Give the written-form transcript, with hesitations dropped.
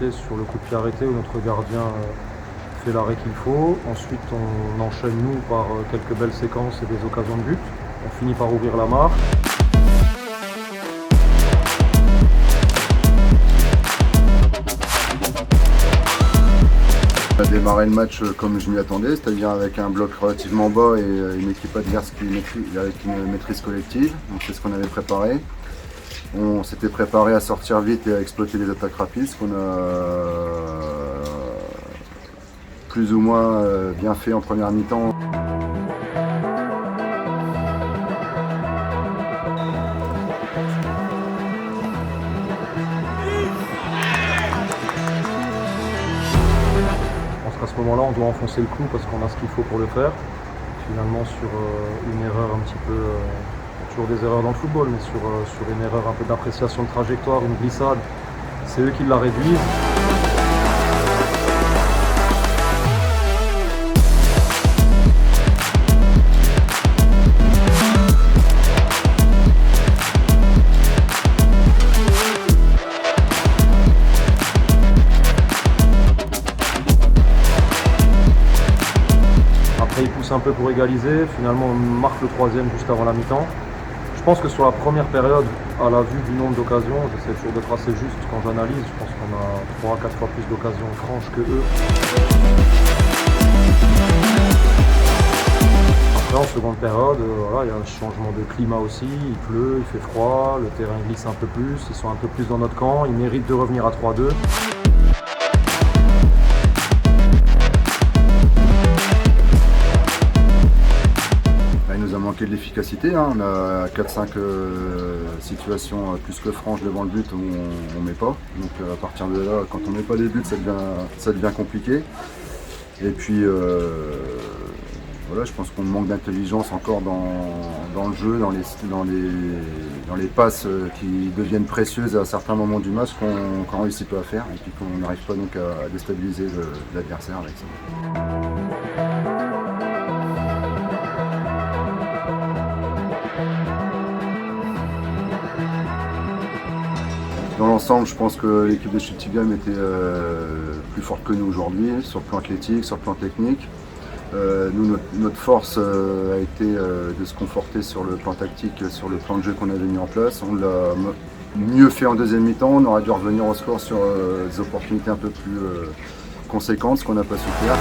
opportunité sur le coup de pied arrêté où notre gardien fait l'arrêt qu'il faut. Ensuite, on enchaîne nous par quelques belles séquences et des occasions de but. On finit par ouvrir la marque. On a démarré le match comme je m'y attendais, c'est-à-dire avec un bloc relativement bas et une équipe adverse avec une maîtrise collective. Donc c'est ce qu'on avait préparé. On s'était préparé à sortir vite et à exploiter les attaques rapides, ce qu'on a plus ou moins bien fait en première mi-temps. À ce moment-là, on doit enfoncer le clou parce qu'on a ce qu'il faut pour le faire. Finalement, sur une erreur un petit peu, toujours des erreurs dans le football, mais sur une erreur un peu d'appréciation de trajectoire, une glissade, c'est eux qui la réduisent. Après, il pousse un peu pour égaliser. Finalement, on marque le troisième juste avant la mi-temps. Je pense que sur la première période, à la vue du nombre d'occasions, j'essaie toujours d'être assez juste quand j'analyse. Je pense qu'on a 3 à 4 fois plus d'occasions franches que eux. Après, en seconde période, voilà, il y a un changement de climat aussi. Il pleut, il fait froid, le terrain glisse un peu plus. Ils sont un peu plus dans notre camp. Ils méritent de revenir à 3-2. Il nous a manqué de l'efficacité, hein. On a 4-5 situations plus que franches devant le but où on ne met pas. Donc à partir de là, quand on ne met pas les buts, ça devient compliqué. Et puis voilà, je pense qu'on manque d'intelligence encore dans le jeu, dans les passes qui deviennent précieuses à certains moments du match qu'on ne réussit pas à faire et puis qu'on n'arrive pas donc à déstabiliser l'adversaire avec ça. Dans l'ensemble, je pense que l'équipe de Schiltigheim était plus forte que nous aujourd'hui, sur le plan athlétique, sur le plan technique. Nous, notre force a été de se conforter sur le plan tactique, sur le plan de jeu qu'on avait mis en place. On l'a mieux fait en deuxième mi-temps, on aurait dû revenir au score sur des opportunités un peu plus conséquentes, ce qu'on n'a pas su faire.